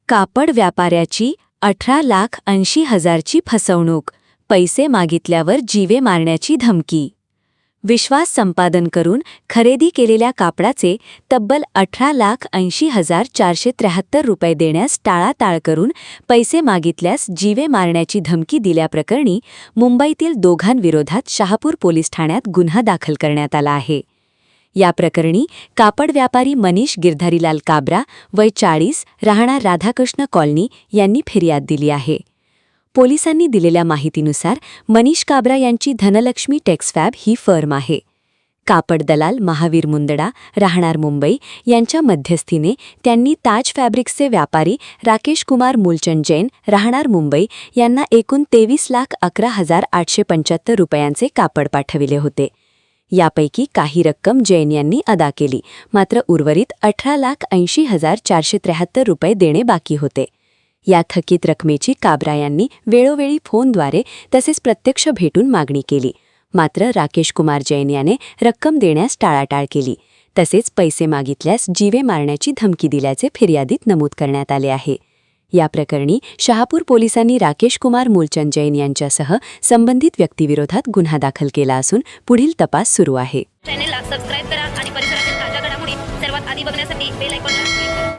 कापड व्यापाऱ्याची 18,80,000ची फसवणूक, पैसे मागितल्यावर जीवे मारण्याची धमकी. विश्वास संपादन करून खरेदी केलेल्या कापडाचे तब्बल 18,80,473 रुपये देण्यास टाळाटाळ करून पैसे मागितल्यास जीवे मारण्याची धमकी दिल्याप्रकरणी मुंबईतील दोघांविरोधात शहापूर पोलीस ठाण्यात गुन्हा दाखल करण्यात आला आहे. या प्रकरणी कापड व्यापारी मनीष गिरधारीलाल काब्रा वय 40 राहणार राधाकृष्ण कॉलनी यांनी फिर्याद दिली आहे. पोलिसांनी दिलेल्या माहितीनुसार मनीष काब्रा यांची धनलक्ष्मी टेक्सफॅब ही फर्म आहे. कापड दलाल महावीर मुंदडा राहणार मुंबई यांच्या मध्यस्थीने त्यांनी ताज फॅब्रिक्सचे व्यापारी राकेश कुमार मूलचंद जैन राहणार मुंबई यांना एकूण 23,11,875 रुपयांचे कापड पाठविले होते. यापैकी काही रक्कम जैन यांनी अदा केली, मात्र उर्वरित 18,80,473 रुपये देणे बाकी होते. या थकीत रकमेची काब्रा यांनी वेळोवेळी फोनद्वारे तसेच प्रत्यक्ष भेटून मागणी केली, मात्र राकेश कुमार जैन याने रक्कम देण्यास टाळाटाळ केली. तसेच पैसे मागितल्यास जीवे मारण्याची धमकी दिल्याचे फिर्यादीत नमूद करण्यात आले आहे. या प्रकरणी शहापूर पोलिसांनी राकेश कुमार मूलचंद जैन यांच्यासह संबंधित व्यक्तीविरोधात गुन्हा दाखल केला असून पुढील तपास सुरू आहे. चॅनलला सबस्क्राइब करा आणि परिसरातील ताज्या घडामोडी सर्वात आधी बघण्यासाठी बेल आयकॉन